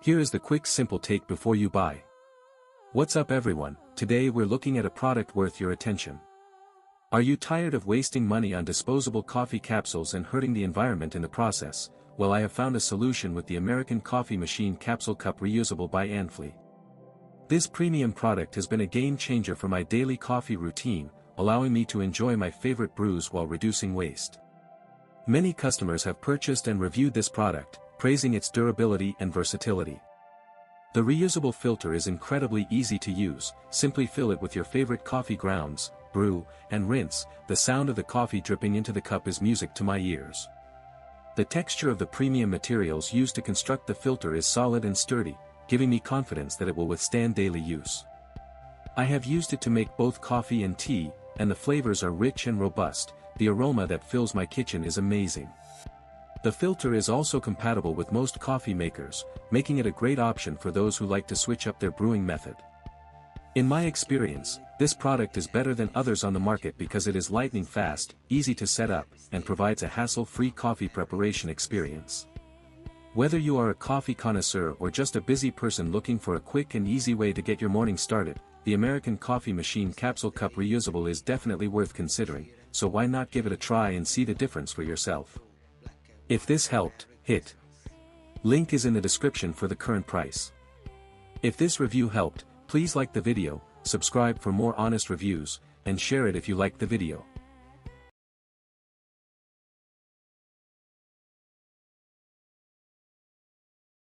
Here is the quick simple take before you buy. What's up everyone, today we're looking at a product worth your attention. Are you tired of wasting money on disposable coffee capsules and hurting the environment in the process? Well, I have found a solution with the American Coffee Machine Capsule Cup Reusable by Anflea. This premium product has been a game changer for my daily coffee routine, allowing me to enjoy my favorite brews while reducing waste. Many customers have purchased and reviewed this product, praising its durability and versatility. The reusable filter is incredibly easy to use. Simply fill it with your favorite coffee grounds, brew, and rinse. The sound of the coffee dripping into the cup is music to my ears. The texture of the premium materials used to construct the filter is solid and sturdy, giving me confidence that it will withstand daily use. I have used it to make both coffee and tea, and the flavors are rich and robust. The aroma that fills my kitchen is amazing. The filter is also compatible with most coffee makers, making it a great option for those who like to switch up their brewing method. In my experience, this product is better than others on the market because it is lightning fast, easy to set up, and provides a hassle-free coffee preparation experience. Whether you are a coffee connoisseur or just a busy person looking for a quick and easy way to get your morning started, the American Coffee Machine Capsule Cup Reusable is definitely worth considering, so why not give it a try and see the difference for yourself? If this helped, hit link is in the description for the current price. If this review helped, please like the video, subscribe for more honest reviews, and share it if you liked the video.